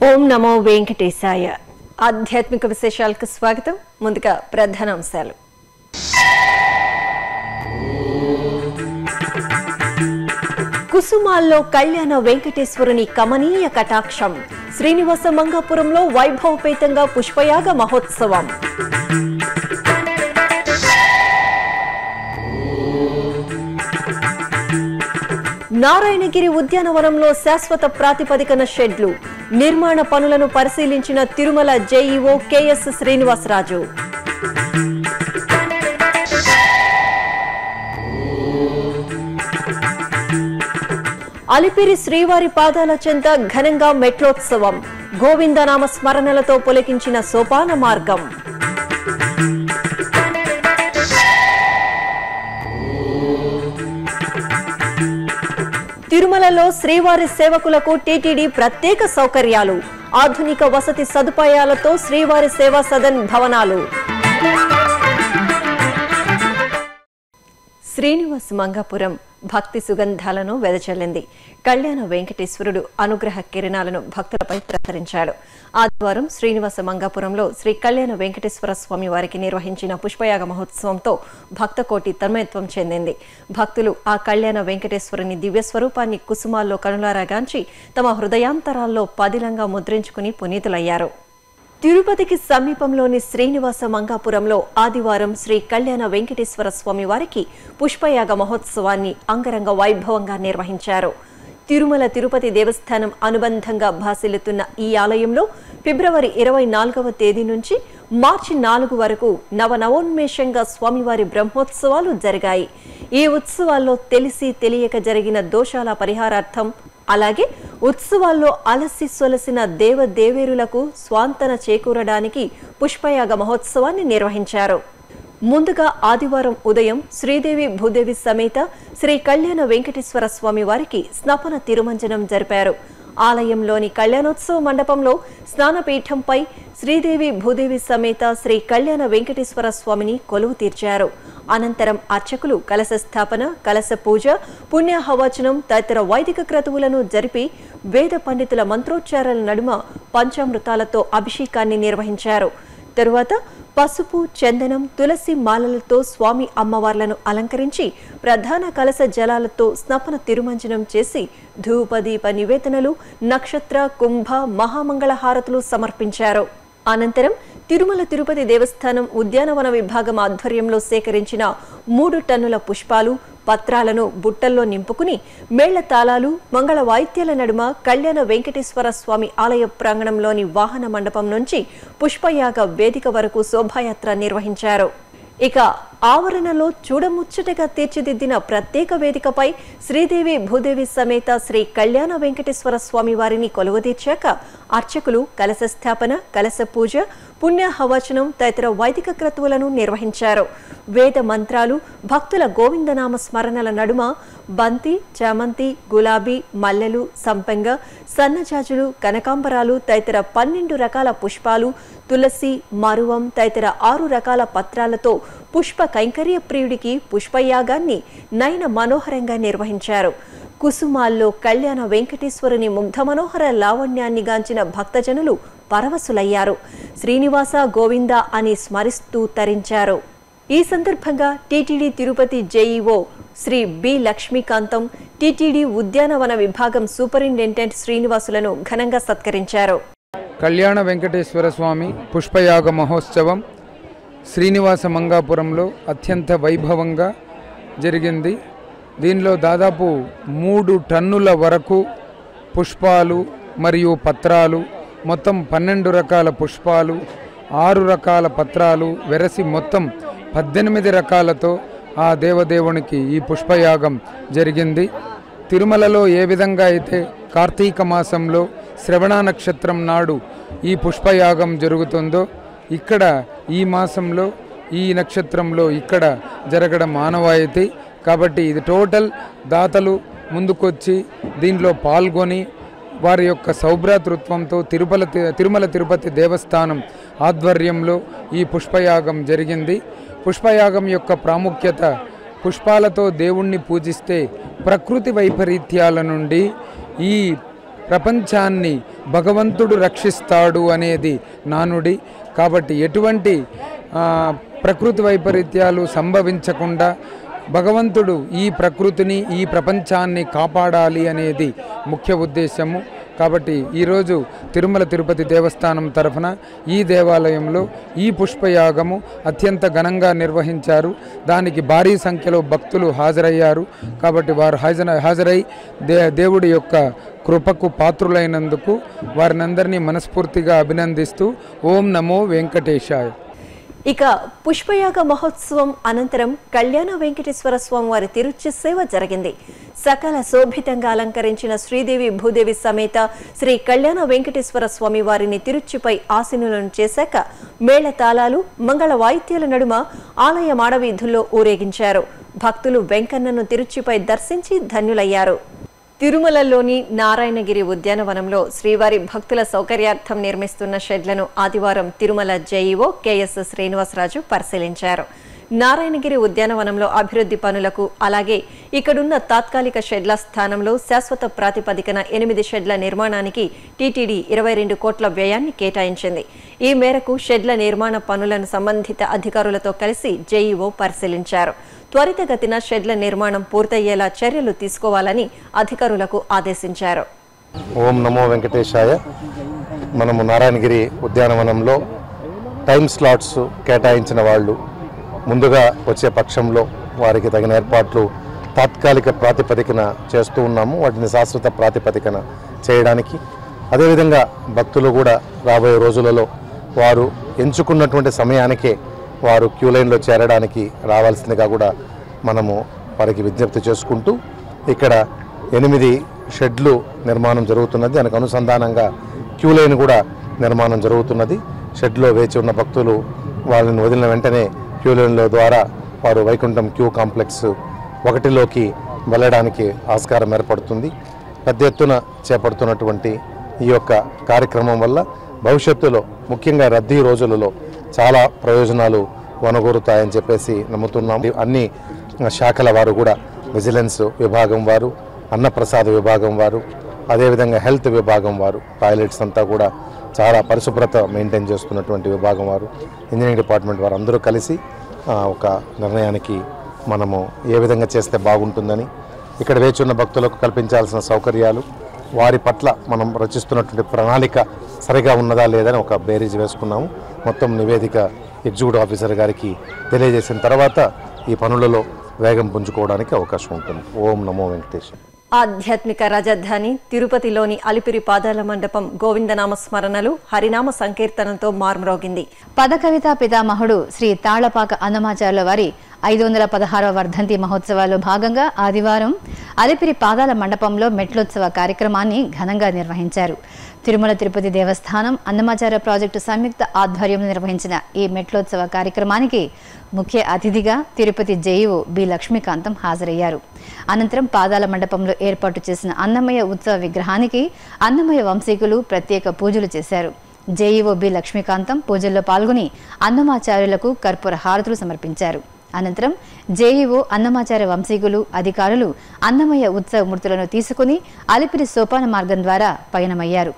ఓం నమో వెంకటేశాయ. ఆధ్యాత్మిక విశేషాలకు స్వాగతం. ముందుగా ప్రధానాంశాలు. కుసుమాల్లో కళ్యాణ వెంకటేశ్వరుని కమనీయ కటాక్షం. శ్రీనివాస మంగాపురంలో వైభవపేతంగా పుష్పయాగ మహోత్సవం. నారాయణగిరి ఉద్యానవనంలో శాశ్వత ప్రాతిపదికన షెడ్లు. నిర్మాణ పనులను పరిశీలించిన తిరుమల జేఈఓ కెఎస్ శ్రీనివాసరాజు. అలిపిరి శ్రీవారి పాదాల చెంత ఘనంగా మెట్లోత్సవం. గోవిందనామ స్మరణలతో పొలికించిన సోపాన మార్గం. తిరుమలలో శ్రీవారి సేవకులకు టీటీడీ ప్రత్యేక సౌకర్యాలు. ఆధునిక వసతి సదుపాయాలతో శ్రీవారి సేవా సదన్ భవనాలు. శ్రీనివాస మంగాపురం భక్తి సుగంధాలను వెదజల్లింది. కళ్యాణ వెంకటేశ్వరుడు అనుగ్రహ కిరణాలను భక్తులపై ప్రసరించాడు. ఆదివారం శ్రీనివాస మంగాపురంలో శ్రీ కళ్యాణ వెంకటేశ్వర స్వామి వారికి నిర్వహించిన పుష్పయాగ మహోత్సవంతో భక్తకోటి తన్మయత్వం చెందింది. భక్తులు ఆ కళ్యాణ వెంకటేశ్వరుని దివ్య స్వరూపాన్ని కుసుమాల్లో కనులారాగాంచి తమ హృదయాంతరాల్లో పదిలంగా ముద్రించుకుని పునీతులయ్యారు. తిరుపతికి సమీపంలోని శ్రీనివాస మంగాపురంలో ఆదివారం శ్రీ కళ్యాణ వెంకటేశ్వర స్వామి వారికి పుష్పయాగ మహోత్సవాన్ని అంగరంగ వైభవంగా నిర్వహించారు. తిరుమల తిరుపతి దేవస్థానం అనుబంధంగా భాసిల్లుతున్న ఈ ఆలయంలో ఫిబ్రవరి 24వ తేదీ నుంచి మార్చి 4 వరకు నవనవోన్మేషంగా స్వామివారి బ్రహ్మోత్సవాలు జరిగాయి. ఈ ఉత్సవాల్లో తెలిసి తెలియక జరిగిన దోషాల పరిహారార్థం, అలాగే ఉత్సవాల్లో అలసి సొలసిన దేవదేవేరులకు స్వాంతన చేకూరడానికి పుష్పయాగ మహోత్సవాన్ని నిర్వహించారు. ముందుగా ఆదివారం ఉదయం శ్రీదేవి భూదేవి సమేత శ్రీ కళ్యాణ వెంకటేశ్వర స్వామి వారికి స్నపన తిరుమంజనం జరిపారు. ఆలయంలోని కళ్యాణోత్సవ మండపంలో స్నానపీఠంపై శ్రీదేవి భూదేవి సమేత శ్రీ కళ్యాణ వెంకటేశ్వర స్వామిని కొలువు తీర్చారు. అనంతరం అర్చకులు కలశ స్థాపన, కలశ పూజ, పుణ్యాహవచనం తదితర వైదిక క్రతువులను జరిపి వేద పండితుల మంత్రోచ్చారాల నడుమ పంచామృతాలతో అభిషేకాన్ని నిర్వహించారు. తరువాత పసుపు, చందనం, తులసి మాలలతో స్వామి అమ్మవార్లను అలంకరించి ప్రధాన కలశ జలాలతో స్నపన తిరుమంజనం చేసి ధూపదీప నివేదనలు, నక్షత్ర, కుంభ, మహామంగళ హారతులు సమర్పించారు. అనంతరం తిరుమల తిరుపతి దేవస్థానం ఉద్యానవన విభాగం ఆధ్వర్యంలో సేకరించిన 3 టన్నుల పుష్పాలు, పత్రాలను బుట్టల్లో నింపుకుని మేళ్ల తాళాలు, మంగళ వాయిద్యాల నడుమ కళ్యాణ వెంకటేశ్వర స్వామి ఆలయ ప్రాంగణంలోని వాహన మండపం నుంచి పుష్పయాగ వేదిక వరకు శోభాయాత్ర నిర్వహించారు. ఇక ఆవరణలో చూడముచ్చటగా తీర్చిదిద్దిన ప్రత్యేక వేదికపై శ్రీదేవి భూదేవి సమేత శ్రీ కళ్యాణ వెంకటేశ్వర స్వామి వారిని కొలువుదీర్చాక అర్చకులు కలశ స్థాపన, కలశ పూజ, పుణ్యాహవచనం తదితర వైదిక క్రతువులను నిర్వహించారు. వేద మంత్రాలు, భక్తుల గోవిందనామ స్మరణల నడుమ బంతి, చామంతి, గులాబీ, మల్లెలు, సంపెంగ, సన్నజాజులు, కనకాంబరాలు తదితర 12 రకాల పుష్పాలు, తులసి, మరువం తదితర 6 రకాల పత్రాలతో పుష్ప కైంకర్య ప్రియుడికి పుష్పయాగాన్ని నయన మనోహరంగా నిర్వహించారు. కుసుమాల్లో కళ్యాణ వెంకటేశ్వరుని ముగ్ధ మనోహర లావణ్యాన్ని గాంచిన భక్తజనులు పరవశులయ్యారు. శ్రీనివాస గోవింద అని స్మరిస్తూ తరించారు. ఈ సందర్భంగా TTD Tirupati JEO Shri B Lakshmikantham, TTD ఉద్యానవన విభాగం సూపరింటెండెంట్ శ్రీనివాసులను ఘనంగా సత్కరించారు. కళ్యాణ వెంకటేశ్వర స్వామి పుష్పయాగ మహోత్సవం శ్రీనివాస మంగాపురంలో అత్యంత వైభవంగా జరిగింది. దీనిలో దాదాపు 3 టన్నుల వరకు పుష్పాలు మరియు పత్రాలు, మొత్తం 12 రకాల పుష్పాలు, 6 రకాల పత్రాలు వెరసి మొత్తం 18 రకాలతో ఆ దేవదేవునికి ఈ పుష్పయాగం జరిగింది. తిరుమలలో ఏ విధంగా అయితే కార్తీక మాసంలో శ్రవణ నక్షత్రం నాడు ఈ పుష్పయాగం జరుగుతుందో, ఇక్కడ ఈ మాసంలో ఈ నక్షత్రంలో ఇక్కడ జరగడం ఆనవాయితీ. కాబట్టి ఇది టోటల్ దాతలు ముందుకొచ్చి దీనిలో పాల్గొని వారి యొక్క సౌభ్రాతృత్వంతో తిరుమల తిరుపతి దేవస్థానం ఆధ్వర్యంలో ఈ పుష్పయాగం జరిగింది. పుష్పయాగం యొక్క ప్రాముఖ్యత, పుష్పాలతో దేవుణ్ణి పూజిస్తే ప్రకృతి వైపరీత్యాల నుండి ఈ ప్రపంచాన్ని భగవంతుడు రక్షిస్తాడు అనేది నానుడి. కాబట్టి ఎటువంటి ప్రకృతి వైపరీత్యాలు సంభవించకుండా భగవంతుడు ఈ ప్రకృతిని, ఈ ప్రపంచాన్ని కాపాడాలి అనేది ముఖ్య ఉద్దేశము. కాబట్టి ఈరోజు తిరుమల తిరుపతి దేవస్థానం తరఫున ఈ దేవాలయంలో ఈ పుష్పయాగము అత్యంత ఘనంగా నిర్వహించారు. దానికి భారీ సంఖ్యలో భక్తులు హాజరయ్యారు. కాబట్టి వారు హాజరై దేవుడి యొక్క కృపకు పాత్రులైనందుకు వారినందరినీ మనస్ఫూర్తిగా అభినందిస్తూ ఓం నమో వెంకటేశాయ. ఇక పుష్పయాగ మహోత్సవం అనంతరం కళ్యాణ వెంకటేశ్వర స్వామి వారి తిరుచి సేవ జరిగింది. సకల శోభితంగా అలంకరించిన శ్రీదేవి భూదేవి సమేత శ్రీ కళ్యాణ వెంకటేశ్వర స్వామి వారిని తిరుచిపై ఆసీనులను చేశాక మేళతాళాలు, మంగళ వాయిద్యాల నడుమ ఆలయ మాడవీధుల్లో ఊరేగించారు. భక్తులు వెంకన్నను తిరుచిపై దర్శించి ధన్యులయ్యారు. తిరుమలలోని నారాయణగిరి ఉద్యానవనంలో శ్రీవారి భక్తుల సౌకర్యార్థం నిర్మిస్తున్న షెడ్లను ఆదివారం తిరుమల జేఈఓ కెఎస్ శ్రీనివాసరాజు పరిశీలించారు. నారాయణగిరి ఉద్యానవనంలో అభివృద్ధి పనులకు, అలాగే ఇక్కడున్న తాత్కాలిక షెడ్ల స్థానంలో శాశ్వత ప్రాతిపదికన 8 షెడ్ల నిర్మాణానికి టీటీడీ 22 కోట్ల వ్యయాన్ని కేటాయించింది. ఈ మేరకు షెడ్ల నిర్మాణ పనులను సంబంధిత అధికారులతో కలిసి జేఈఓ పరిశీలించారు. త్వరితగతిన షెడ్ల నిర్మాణం పూర్తయ్యేలా చర్యలు తీసుకోవాలని అధికారులకు ఆదేశించారు. ఓం నమో వెంకటేశాయ. మనము నారాయణగిరి ఉద్యానవనంలో టైం స్లాట్స్ కేటాయించిన వాళ్ళు ముందుగా వచ్చే పక్షంలో వారికి తగిన ఏర్పాట్లు తాత్కాలిక ప్రాతిపదికన చేస్తూ ఉన్నాము. వాటిని శాశ్వత ప్రాతిపదికన చేయడానికి, అదేవిధంగా భక్తులు కూడా రాబోయే రోజులలో వారు ఎంచుకున్నటువంటి సమయానికే వారు క్యూ లైన్లో చేరడానికి రావాల్సిందిగా కూడా మనము వారికి విజ్ఞప్తి చేసుకుంటూ, ఇక్కడ 8 షెడ్లు నిర్మాణం జరుగుతున్నది. దానికి అనుసంధానంగా క్యూ లైన్ కూడా నిర్మాణం జరుగుతున్నది. షెడ్లో వేచి ఉన్న భక్తులు వాళ్ళని వదిలిన వెంటనే క్యూ లైన్ల ద్వారా వారు వైకుంఠం క్యూ కాంప్లెక్స్ 1లోకి వెళ్ళడానికి ఆస్కారం ఏర్పడుతుంది. పెద్ద ఎత్తున చేపడుతున్నటువంటి ఈ యొక్క కార్యక్రమం వల్ల భవిష్యత్తులో ముఖ్యంగా రద్దీ రోజులలో చాలా ప్రయోజనాలు వనగూరుతాయని చెప్పేసి నమ్ముతున్నాము. అన్ని శాఖల వారు కూడా, విజిలెన్స్ విభాగం వారు, అన్నప్రసాద విభాగం వారు, అదేవిధంగా హెల్త్ విభాగం వారు, టాయిలెట్స్ అంతా కూడా చాలా పరిశుభ్రత మెయింటైన్ చేస్తున్నటువంటి విభాగం వారు, ఇంజనీరింగ్ డిపార్ట్మెంట్ వారు అందరూ కలిసి ఒక నిర్ణయానికి మనము ఏ విధంగా చేస్తే బాగుంటుందని, ఇక్కడ వేచున్న భక్తులకు కల్పించాల్సిన సౌకర్యాలు, వారి పట్ల మనం రచిస్తున్నటువంటి ప్రణాళిక సరిగా ఉన్నదా లేదని ఒక బేరీజ్ వేసుకున్నాము. మొత్తం నివేదిక ఎగ్జిక్యూటివ్ ఆఫీసర్ గారికి తెలియజేసిన తర్వాత ఈ పనులలో వేగం పుంజుకోవడానికి అవకాశం ఉంటుంది. ఓం నమో వెంకటేశ్వర. ఆధ్యాత్మిక రాజధాని తిరుపతిలోని అలిపిరి పాదాల మండపం గోవిందనామ స్మరణలు, హరినామ సంకీర్తనంతో మార్మ్రోగింది. పదకవితా పితామహుడు శ్రీ తాళ్లపాక అన్నమాచార్యుల వారి 516వ వర్ధంతి మహోత్సవాల్లో భాగంగా ఆదివారం అలిపిరి పాదాల మండపంలో మెట్లోత్సవ కార్యక్రమాన్ని ఘనంగా నిర్వహించారు. తిరుమల తిరుపతి దేవస్థానం, అన్నమాచార్య ప్రాజెక్టు సంయుక్త ఆధ్వర్యంలో నిర్వహించిన ఈ మెట్లోత్సవ కార్యక్రమానికి ముఖ్య అతిథిగా తిరుపతి జేఈఓ బి లక్ష్మీకాంతం హాజరయ్యారు. అనంతరం పాదాల మండపంలో ఏర్పాటు చేసిన అన్నమయ్య ఉత్సవ విగ్రహానికి అన్నమయ్య వంశీకులు ప్రత్యేక పూజలు చేశారు. జేఈఓ బి లక్ష్మీకాంతం పూజల్లో పాల్గొని అన్నమాచార్యులకు కర్పూర హారతులు సమర్పించారు. అనంతరం జేఈఓ, అన్నమాచార్య వంశీకులు, అధికారులు అన్నమయ్య ఉత్సవ మూర్తులను తీసుకుని అలిపిరి సోపాన మార్గం ద్వారా పయనమయ్యారు.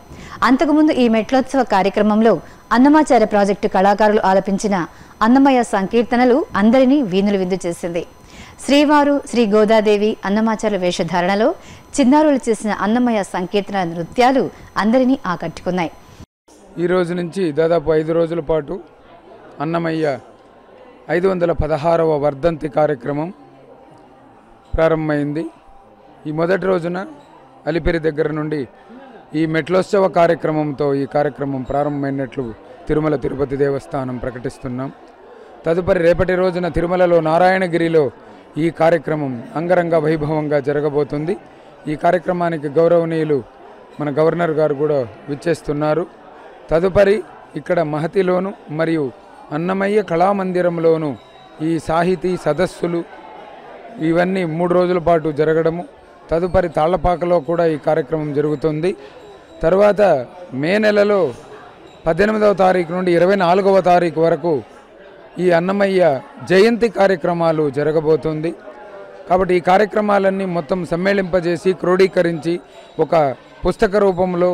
అంతకుముందు ఈ మెట్లోత్సవ కార్యక్రమంలో అన్నమాచార్య ప్రాజెక్టు కళాకారులు ఆలపించిన అన్నమయ్య సంకీర్తనలు అందరినీ వీణులు విందు చేసింది. శ్రీవారు, శ్రీ గోదాదేవి అన్నమాచార్య వేషధారణలో చిన్నారులు చేసిన అన్నమయ్య సంకీర్తన నృత్యాలు అందరినీ ఆకట్టుకున్నాయి. ఈ రోజు నుంచి దాదాపు 5 రోజుల పాటు అన్నమయ్య 516వ వర్ధంతి కార్యక్రమం ప్రారంభమైంది. ఈ మొదటి రోజున అలిపిరి దగ్గర నుండి ఈ మెట్లోత్సవ కార్యక్రమంతో ఈ కార్యక్రమం ప్రారంభమైనట్లు తిరుమల తిరుపతి దేవస్థానం ప్రకటిస్తున్నాం. తదుపరి రేపటి రోజున తిరుమలలో నారాయణగిరిలో ఈ కార్యక్రమం అంగరంగ వైభవంగా జరగబోతుంది. ఈ కార్యక్రమానికి గౌరవనీయులు మన గవర్నర్ గారు కూడా విచ్చేస్తున్నారు. తదుపరి ఇక్కడ మహతిలోను మరియు అన్నమయ్య కళామందిరంలోను ఈ సాహితీ సదస్సులు ఇవన్నీ 3 రోజుల పాటు జరగడము. తదుపరి తాళ్లపాకలో కూడా ఈ కార్యక్రమం జరుగుతుంది. తర్వాత మే నెలలో 18వ తారీఖు నుండి 24వ తారీఖు వరకు ఈ అన్నమయ్య జయంతి కార్యక్రమాలు జరగబోతుంది. కాబట్టి ఈ కార్యక్రమాలన్నీ మొత్తం సమ్మేళింపజేసి క్రోడీకరించి ఒక పుస్తక రూపంలో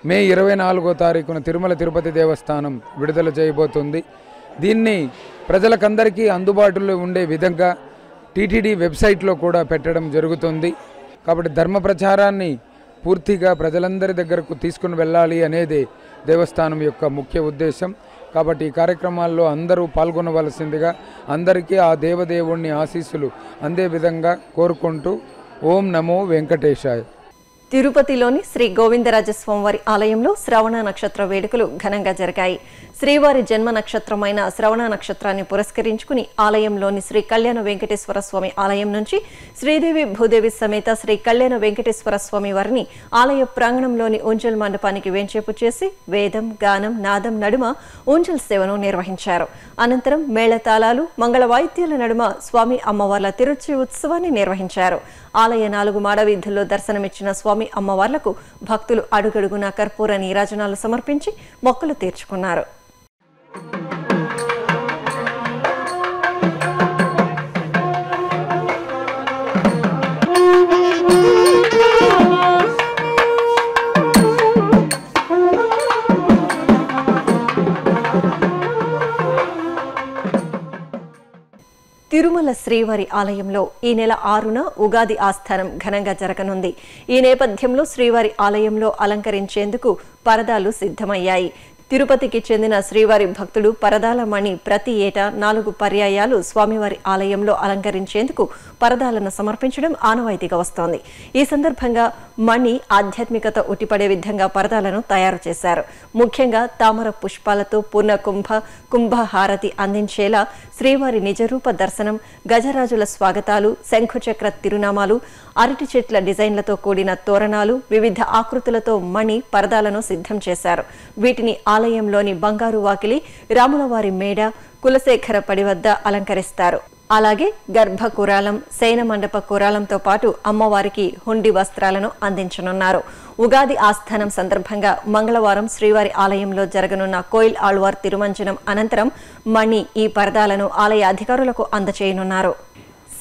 మే 24వ తారీఖున తిరుమల తిరుపతి దేవస్థానం విడుదల చేయబోతుంది. దీన్ని ప్రజలకందరికీ అందుబాటులో ఉండే విధంగా టీటీడీ వెబ్సైట్లో కూడా పెట్టడం జరుగుతుంది. కాబట్టి ధర్మ ప్రచారాన్ని పూర్తిగా ప్రజలందరి దగ్గరకు తీసుకుని వెళ్ళాలి అనేది దేవస్థానం యొక్క ముఖ్య ఉద్దేశం. కాబట్టి ఈ కార్యక్రమాల్లో అందరూ పాల్గొనవలసిందిగా, అందరికీ ఆ దేవదేవుణ్ణి ఆశీస్సులు అందే విధంగా కోరుకుంటూ ఓం నమో వెంకటేశాయ. తిరుపతిలోని శ్రీ గోవిందరాజస్వామివారి ఆలయంలో శ్రవణ నక్షత్ర వేడుకలు ఘనంగా జరిగాయి. శ్రీవారి జన్మ నక్షత్రమైన శ్రవణ నక్షత్రాన్ని పురస్కరించుకుని ఆలయంలోని శ్రీ కళ్యాణ వెంకటేశ్వర స్వామి ఆలయం నుంచి శ్రీదేవి భూదేవి సమేత శ్రీ కళ్యాణ వెంకటేశ్వర స్వామి వారిని ఆలయ ప్రాంగణంలోని ఊంజల్ మండపానికి వేంచేపు చేసి వేదం, గానం, నాదం నడుమ ఊంజల్ సేవను నిర్వహించారు. అనంతరం మేళతాళాలు, మంగళ వాయిద్యాల నడుమ స్వామి అమ్మవార్ల తిరుచి ఉత్సవాన్ని నిర్వహించారు. ఆలయ 4 మాడవీధుల్లో దర్శనమిచ్చిన స్వామి అమ్మవార్లకు భక్తులు అడుగడుగునా కర్పూర నీరాజనాలు సమర్పించి మొక్కులు తీర్చుకున్నారు. తిరుమల శ్రీవారి ఆలయంలో ఈ నెల 6న ఉగాది ఆస్థానం ఘనంగా జరగనుంది. ఈ నేపథ్యంలో శ్రీవారి ఆలయంలో అలంకరించేందుకు పరదాలు సిద్ధమయ్యాయి. తిరుపతికి చెందిన శ్రీవారి భక్తులు పరదాల మణి ప్రతి ఏటా 4 పర్యాయాలు స్వామివారి ఆలయంలో అలంకరించేందుకు పరదాలను సమర్పించడం ఆనవాయితీగా వస్తోంది. ఈ సందర్భంగా మణి ఆధ్యాత్మికత ఉట్టిపడే విధంగా పరదాలను తయారు చేశారు. ముఖ్యంగా తామర పుష్పాలతో పూర్ణ కుంభహారతి అందించేలా శ్రీవారి నిజరూప దర్శనం, గజరాజుల స్వాగతాలు, శంఖుచక్ర తిరునామాలు, అరటి చెట్ల డిజైన్లతో కూడిన తోరణాలు, వివిధ ఆకృతులతో మణి పరదాలను సిద్ధం చేశారు. వీటిని ఆలయంలోని బంగారు వాకిలి, రాములవారి మేడ, కులశేఖర పడి వద్ద అలంకరిస్తారు. అలాగే గర్భకురాలం, శయన మండప కురాలంతో పాటు అమ్మవారికి హుండి వస్త్రాలను అందించనున్నారు. ఉగాది ఆస్థానం సందర్భంగా మంగళవారం శ్రీవారి ఆలయంలో జరగనున్న కోయిల్ ఆళ్వార్ తిరుమంజనం అనంతరం మణి ఈ పరదాలను ఆలయ అధికారులకు అందచేయనున్నారు.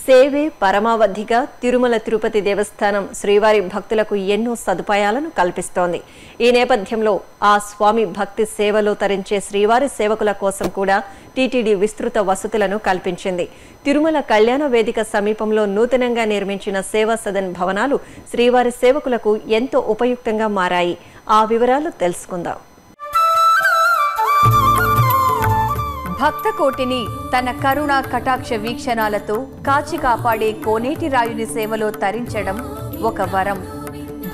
సేవే పరమావధిగా తిరుమల తిరుపతి దేవస్థానం శ్రీవారి భక్తులకు ఎన్నో సదుపాయాలను కల్పిస్తోంది. ఈ నేపథ్యంలో ఆ స్వామి భక్తి సేవలో తరించే శ్రీవారి సేవకుల కోసం కూడా టీటీడీ విస్తృత వసతులను కల్పించింది. తిరుమల కళ్యాణ వేదిక సమీపంలో నూతనంగా నిర్మించిన సేవా సదన్ భవనాలు శ్రీవారి సేవకులకు ఎంతో ఉపయుక్తంగా మారాయి. ఆ వివరాలు తెలుసుకుందాం. భక్త కోటిని తన కరుణా కటాక్ష వీక్షణాలతో కాచి కాపాడే కోనేటి రాయుని సేవలో తరించడం ఒక వరం.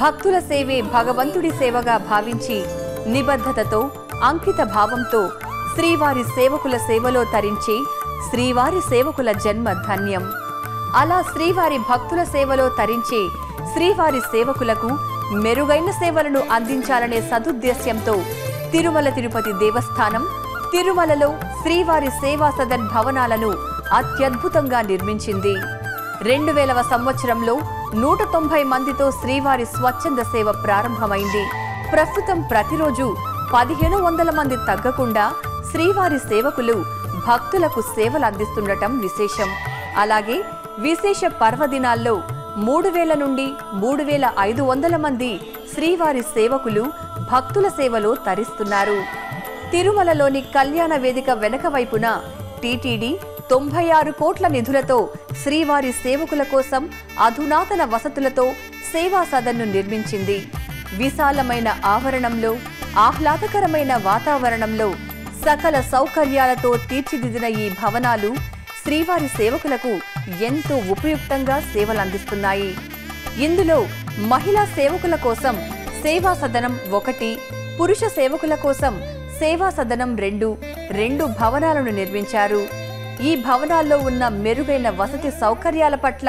భక్తుల సేవే భగవంతుడి సేవగా భావించి నిబద్ధతతో, అంకిత భావంతో శ్రీవారి సేవకుల సేవలో తరించి శ్రీవారి సేవకుల జన్మ ధన్యం. అలా శ్రీవారి భక్తుల సేవలో తరించి శ్రీవారి సేవకులకు మెరుగైన సేవలను అందించాలనే సదుద్దేశ్యంతో తిరుమల తిరుపతి దేవస్థానం తిరుమలలో శ్రీవారి సేవా సదన్ భవనాలను అత్యద్భుతంగా నిర్మించింది. 2000వ సంవత్సరంలో 190 మందితో శ్రీవారి స్వచ్ఛంద సేవ ప్రారంభమైంది. ప్రస్తుతం ప్రతిరోజు 1500 మంది తగ్గకుండా శ్రీవారి సేవకులు భక్తులకు సేవలు అందిస్తుండటం విశేషం. అలాగే విశేష పర్వదినాల్లో 3000 నుండి 3500 మంది శ్రీవారి సేవకులు భక్తుల సేవలో తరిస్తున్నారు. తిరుమలలోని కళ్యాణ వేదిక వెనక వైపున టీటీడీ 96 కోట్ల నిధులతో శ్రీవారి సేవకుల కోసం అధునాతన వసతులతో సేవా సదన్ను నిర్మించింది. విశాలమైన ఆవరణంలో, ఆహ్లాదకరమైన వాతావరణంలో సకల సౌకర్యాలతో తీర్చిదిద్దిన ఈ భవనాలు శ్రీవారి సేవకులకు ఎంతో ఉపయుక్తంగా సేవలందిస్తున్నాయి. ఇందులో మహిళా సేవకుల కోసం సేవా సదనం 1, పురుష సేవకుల కోసం సేవా సదనం 2 భవనాలను నిర్మించారు. ఈ భవనాల్లో ఉన్న మెరుగైన వసతి సౌకర్యాల పట్ల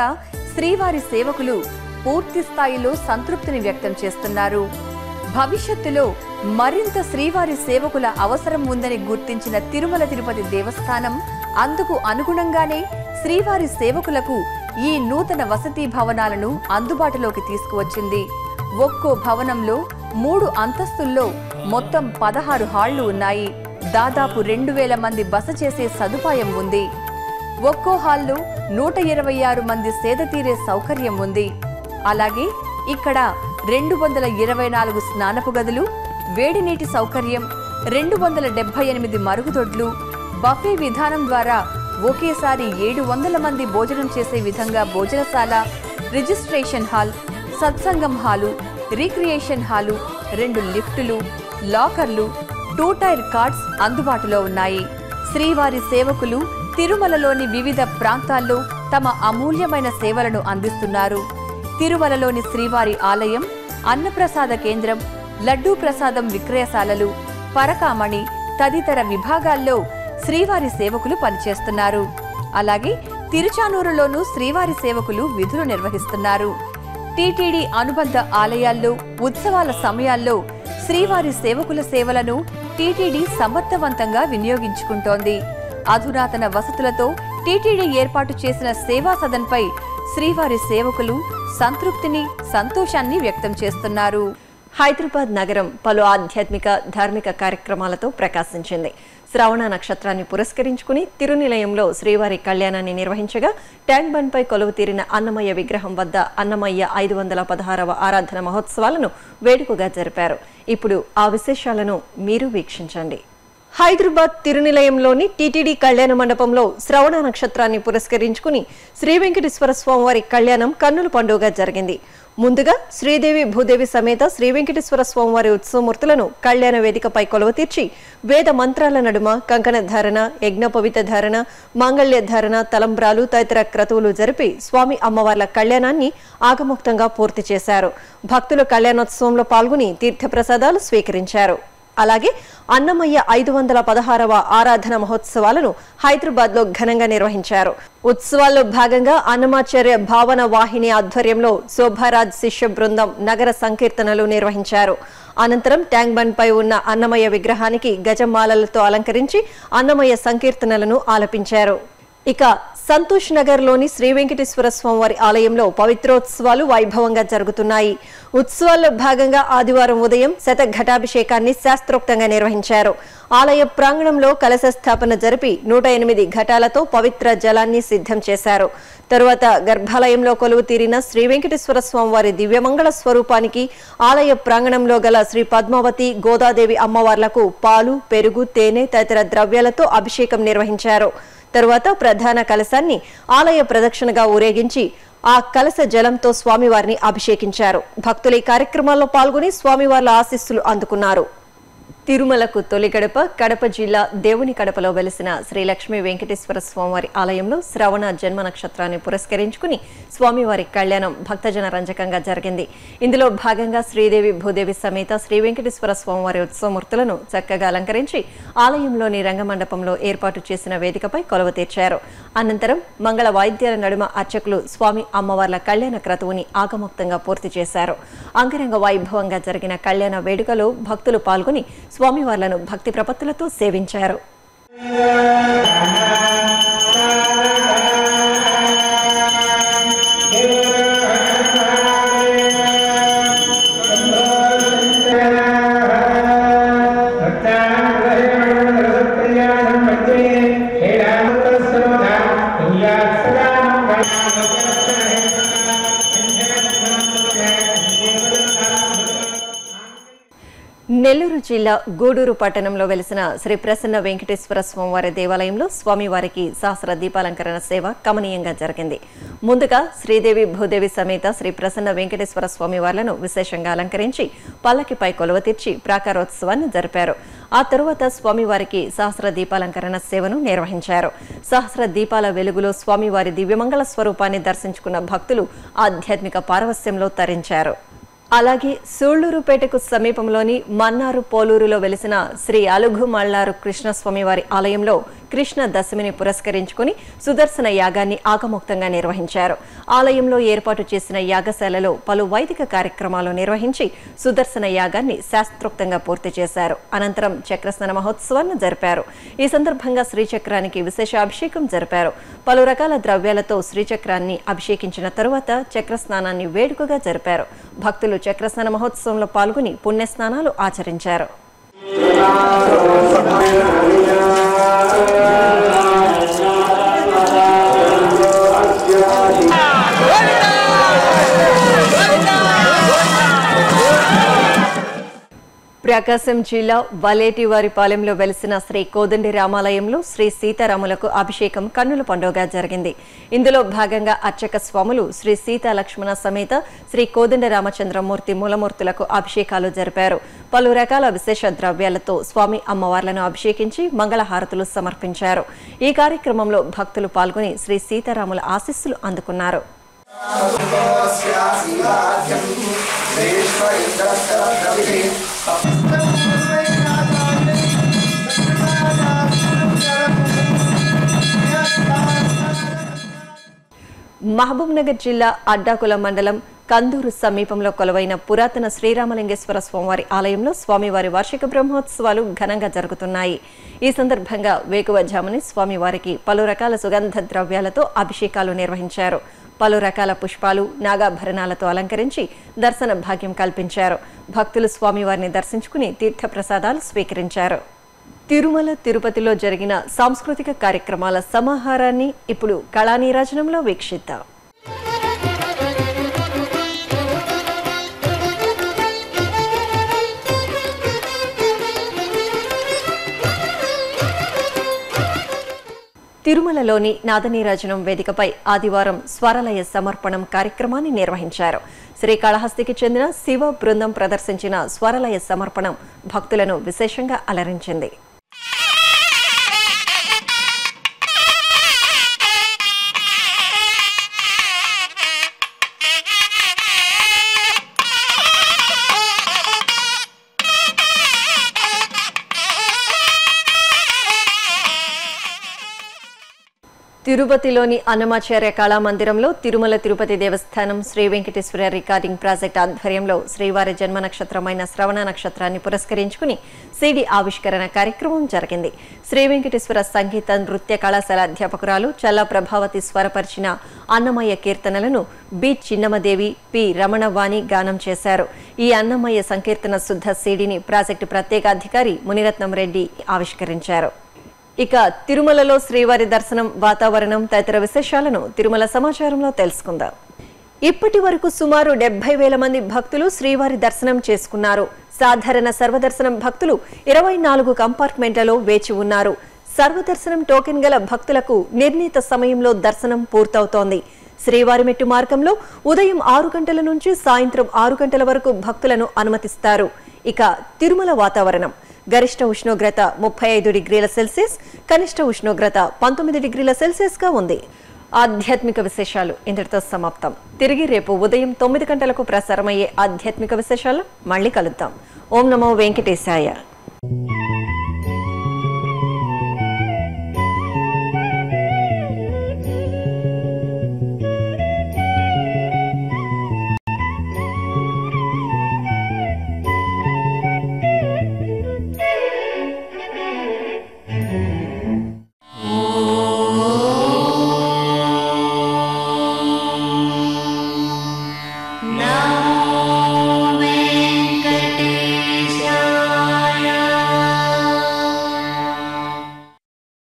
శ్రీవారి సేవకులు పూర్తి స్థాయిలో సంతృప్తిని వ్యక్తం చేస్తున్నారు. భవిష్యత్తులో మరింత శ్రీవారి సేవకుల అవసరం ఉందని గుర్తించిన తిరుమల తిరుపతి దేవస్థానం అందుకు అనుగుణంగానే శ్రీవారి సేవకులకు ఈ నూతన వసతి భవనాలను అందుబాటులోకి తీసుకువచ్చింది. ఒక్కో భవనంలో 3 అంతస్తుల్లో మొత్తం 16 హాళ్లు ఉన్నాయి. దాదాపు 2000 మంది బస చేసే సదుపాయం ఉంది. ఒక్కో హాల్లో 126 మంది సేద తీరే సౌకర్యం ఉంది. అలాగే ఇక్కడ 224 స్నానపు గదులు, వేడి నీటి సౌకర్యం, 278 మరుగుదొడ్లు, బఫే విధానం ద్వారా ఒకేసారి 700 మంది భోజనం చేసే విధంగా భోజనశాల, రిజిస్ట్రేషన్ హాల్, సత్సంగం హాలు, రీక్రియేషన్ హాలు, 2 లిఫ్టులు, లాకర్లు, 2 టైర్ కార్డ్స్ అందుబాటులో ఉన్నాయి. శ్రీవారి సేవకులు తిరుమలలోని వివిధ ప్రాంతాల్లో తమ అమూల్యమైన సేవలను అందిస్తున్నారు. తిరుమలలోని శ్రీవారి ఆలయం, అన్నప్రసాద కేంద్రం, లడ్డూ ప్రసాదం విక్రయశాలలు, పరకామణి తదితర విభాగాల్లో శ్రీవారి సేవకులు పనిచేస్తున్నారు. అలాగే తిరుచానూరులోనూ శ్రీవారి సేవకులు విధులు నిర్వహిస్తున్నారు. టీటీడీ అనుబంధ ఆలయాల్లో ఉత్సవాల సమయాల్లో శ్రీవారి సేవకుల సేవలను టీటీడీ సమర్థవంతంగా వినియోగించుకుంటోంది. అధునాతన వసతులతో టీటీడీ ఏర్పాటు చేసిన సేవా సదన్పై శ్రీవారి సేవకులు సంతృప్తిని, సంతోషాన్ని వ్యక్తం చేస్తున్నారు. హైదరాబాద్ నగరం పలు ఆధ్యాత్మిక, ధార్మిక కార్యక్రమాలతో ప్రకాశించింది. శ్రవణ నక్షత్రాన్ని పురస్కరించుకుని తిరునిలయంలో శ్రీవారి కళ్యాణాన్ని నిర్వహించగా ట్యాంక్ బండ్ పై కొలువు తీరిన అన్నమయ్య విగ్రహం వద్ద అన్నమయ్య 516వ ఆరాధన మహోత్సవాలను వేడుకగా జరిపారు. ఇప్పుడు ఆ విశేషాలను మీరు వీక్షించండి. హైదరాబాద్ తిరునిలయంలోని టీటీడీ కళ్యాణ మండపంలో శ్రవణ నక్షత్రాన్ని పురస్కరించుకుని శ్రీ వెంకటేశ్వర స్వామివారి కళ్యాణం కన్నుల పండుగగా జరిగింది. ముందుగా శ్రీదేవి భూదేవి సమేత శ్రీ వెంకటేశ్వర స్వామివారి ఉత్సవమూర్తులను కళ్యాణ వేదికపై కొలువు తీర్చి వేద మంత్రాల నడుమ కంకణ ధారణ, యజ్ఞోపవీత ధారణ, మాంగళ్య ధారణ, తలంబ్రాలు తదితర క్రతువులు జరిపి స్వామి అమ్మవార్ల కళ్యాణాన్ని ఆగమోక్తంగా పూర్తి చేశారు. భక్తులు కళ్యాణోత్సవంలో పాల్గొని తీర్థప్రసాదాలు స్వీకరించారు. అలాగే అన్నమయ్య 516వ ఆరాధన మహోత్సవాలను హైదరాబాద్ లో ఘనంగా నిర్వహించారు. ఉత్సవాల్లో భాగంగా అన్నమాచార్య భావన వాహిని ఆధ్వర్యంలో శోభారాజ్ శిష్య బృందం నగర సంకీర్తనలు నిర్వహించారు. అనంతరం ట్యాంక్ బండ్ పై ఉన్న అన్నమయ్య విగ్రహానికి గజమాలలతో అలంకరించి అన్నమయ్య సంకీర్తనలను ఆలపించారు. ఇక సంతోష్ నగర్ లోని శ్రీ వెంకటేశ్వర స్వామివారి ఆలయంలో పవిత్రోత్సవాలు వైభవంగా జరుగుతున్నాయి. ఉత్సవాల్లో భాగంగా ఆదివారం ఉదయం శతఘటాభిషేకాన్ని శాస్త్రోక్తంగా నిర్వహించారు. ఆలయ ప్రాంగణంలో కలశ స్థాపన జరిపి 108 ఘటాలతో పవిత్ర జలాన్ని సిద్ధం చేశారు. తరువాత గర్భాలయంలో కొలువు తీరిన శ్రీ వెంకటేశ్వర స్వామివారి దివ్యమంగళ స్వరూపానికి ఆలయ ప్రాంగణంలో గల శ్రీ పద్మావతి, గోదాదేవి అమ్మవార్లకు పాలు, పెరుగు, తేనె తదితర ద్రవ్యాలతో అభిషేకం నిర్వహించారు. తరువాత ప్రధాన కలశాన్ని ఆలయ ప్రదక్షిణగా ఊరేగించి ఆ కలశ జలంతో స్వామివారిని అభిషేకించారు. భక్తులు ఈ కార్యక్రమాల్లో పాల్గొని స్వామివార్ల ఆశీస్సులు అందుకున్నారు. తిరుమలకు తొలి గడప కడప జిల్లా దేవుని కడపలో వెలిసిన శ్రీ లక్ష్మీ వెంకటేశ్వర స్వామివారి ఆలయంలో శ్రవణ జన్మ నక్షత్రాన్ని పురస్కరించుకుని స్వామివారి కళ్యాణం భక్తజన రంజకంగా జరిగింది. ఇందులో భాగంగా శ్రీదేవి భూదేవి సమేత శ్రీ వెంకటేశ్వర స్వామివారి ఉత్సవమూర్తులను చక్కగా అలంకరించి ఆలయంలోని రంగమండపంలో ఏర్పాటు చేసిన వేదికపై కొలువు తీర్చారు. అనంతరం మంగళ వాయిద్యాల నడుమ అర్చకులు స్వామి అమ్మవార్ల కళ్యాణ క్రతువుని ఆగమోక్తంగా పూర్తి చేశారు. అంగరంగ వైభవంగా జరిగిన కళ్యాణ వేడుకలో భక్తులు పాల్గొని స్వామివార్లను భక్తి ప్రపత్తులతో సేవించారు. నెల్లూరు జిల్లా గూడూరు పట్టణంలో వెలిసిన శ్రీ ప్రసన్న వెంకటేశ్వర స్వామివారి దేవాలయంలో స్వామివారికి సహస్ర దీపాలంకరణ సేవ కమనీయంగా జరిగింది. ముందుగా శ్రీదేవి భూదేవి సమేత శ్రీ ప్రసన్న వెంకటేశ్వర స్వామివార్లను విశేషంగా అలంకరించి పల్లకిపై కొలువ తీర్చి ప్రాకారోత్సవాన్ని జరిపారు. ఆ తరువాత స్వామివారికి సహస్ర దీపాలంకరణ సేవను నిర్వహించారు. సహస్ర దీపాల వెలుగులో స్వామివారి దివ్యమంగళ స్వరూపాన్ని దర్శించుకున్న భక్తులు ఆధ్యాత్మిక పారవస్యంలో తరించారు. అలాగే సూళ్లూరుపేటకు సమీపంలోని మన్నారు పోలూరులో వెలిసిన శ్రీ అలుగు మల్లారు కృష్ణస్వామివారి ఆలయంలో కృష్ణ దశమిని పురస్కరించుకుని సుదర్శన యాగాన్ని ఆగమోక్తంగా నిర్వహించారు. ఆలయంలో ఏర్పాటు చేసిన యాగశాలలో పలు వైదిక కార్యక్రమాలు నిర్వహించి సుదర్శన యాగాన్ని శాస్త్రోక్తంగా పూర్తి చేశారు. అనంతరం చక్రస్నాన మహోత్సవాన్ని జరిపారు. ఈ సందర్భంగా శ్రీచక్రానికి విశేష అభిషేకం జరిపారు. పలు రకాల ద్రవ్యాలతో శ్రీచక్రాన్ని అభిషేకించిన తరువాత చక్రస్నానాన్ని వేడుకగా జరిపారు. భక్తులు చక్రస్నాన మహోత్సవంలో పాల్గొని పుణ్యస్నానాలు ఆచరించారు. ప్రకాశం జిల్లా వలేటివారిపాలెంలో వెలిసిన శ్రీ కోదండి రామాలయంలో శ్రీ సీతారాములకు అభిషేకం కన్నుల పండుగ జరిగింది. ఇందులో భాగంగా అర్చక స్వాములు శ్రీ సీతా లక్ష్మణ సమేత శ్రీ కోదండి రామచంద్రమూర్తి మూలమూర్తులకు అభిషేకాలు జరిపారు. పలు రకాల విశేష ద్రవ్యాలతో స్వామి అమ్మవార్లను అభిషేకించి మంగళహారతులు సమర్పించారు. ఈ కార్యక్రమంలో భక్తులు పాల్గొని శ్రీ సీతారాముల ఆశీస్సులు అందుకున్నారు. మహబూబ్ నగర్ జిల్లా అడ్డాకుల మండలం కందూరు సమీపంలో కొలువైన పురాతన శ్రీరామలింగేశ్వర స్వామివారి ఆలయంలో స్వామివారి వార్షిక బ్రహ్మోత్సవాలు ఘనంగా జరుగుతున్నాయి. ఈ సందర్భంగా వేకువజామునే స్వామివారికి పలు రకాల సుగంధ ద్రవ్యాలతో అభిషేకాలు నిర్వహించారు. పలు రకాల పుష్పాలు, నాగాభరణాలతో అలంకరించి దర్శన భాగ్యం కల్పించారు. భక్తులు స్వామివారిని దర్శించుకుని తీర్థప్రసాదాలు స్వీకరించారు. తిరుమల తిరుపతిలో జరిగిన సాంస్కృతిక కార్యక్రమాల సమాహారాన్ని ఇప్పుడు కళానీరాజనంలో వీక్షిద్దాం. తిరుమలలోని నాదనీరాజనం వేదికపై ఆదివారం స్వరలయ సమర్పణం కార్యక్రమాన్ని నిర్వహించారు. శ్రీకాళహస్తికి చెందిన శివ బృందం ప్రదర్శించిన స్వరలయ సమర్పణం భక్తులను విశేషంగా అలరించింది. తిరుపతిలోని అన్నమాచార్య కళామందిరంలో తిరుమల తిరుపతి దేవస్థానం శ్రీ వెంకటేశ్వర రికార్డింగ్ ప్రాజెక్ట్ ఆధ్వర్యంలో శ్రీవారి జన్మ నక్షత్రమైన శ్రవణ నక్షత్రాన్ని పురస్కరించుకుని సీడీ ఆవిష్కరణ కార్యక్రమం జరిగింది. శ్రీ వెంకటేశ్వర సంగీత నృత్య కళాశాల అధ్యాపకురాలు చల్లా ప్రభావతి స్వరపరిచిన అన్నమయ్య కీర్తనలను బి చిన్నమదేవి, పి రమణవాణి గానం చేశారు. ఈ అన్నమయ్య సంకీర్తన శుద్ధ సీడీని ప్రాజెక్టు ప్రత్యేక అధికారి మునిరత్నం రెడ్డి ఆవిష్కరించారు. ఇక తిరుమలలో శ్రీవారి దర్శనం, వాతావరణం తదితర విశేషాలను తిరుమల సమాచారంలో తెలుసుకుందాం. ఇప్పటి వరకు సుమారు 70,000 మంది భక్తులు శ్రీవారి దర్శనం చేసుకున్నారు. సాధారణ సర్వదర్శనం భక్తులు 24 కంపార్ట్మెంట్లలో వేచి ఉన్నారు. సర్వదర్శనం టోకెన్ గల భక్తులకు నిర్ణీత సమయంలో దర్శనం పూర్తవుతోంది. శ్రీవారి మెట్టు మార్గంలో ఉదయం 6 గంటల నుంచి సాయంత్రం 6 గంటల వరకు భక్తులను అనుమతిస్తారు. ఇక తిరుమల వాతావరణం గరిష్ట ఉష్ణోగ్రత 35 డిగ్రీల సెల్సియస్, కనిష్ట ఉష్ణోగ్రత 19 డిగ్రీల సెల్సియస్ గా ఉంది. ఆధ్యాత్మిక విశేషాలు ఇంతటితో సమాప్తం. తిరిగి రేపు ఉదయం 9 గంటలకు ప్రసారమయ్యే ఆధ్యాత్మిక విశేషాలు మళ్ళీ కలుద్దాం. ఓం నమో వెంకటేశాయ.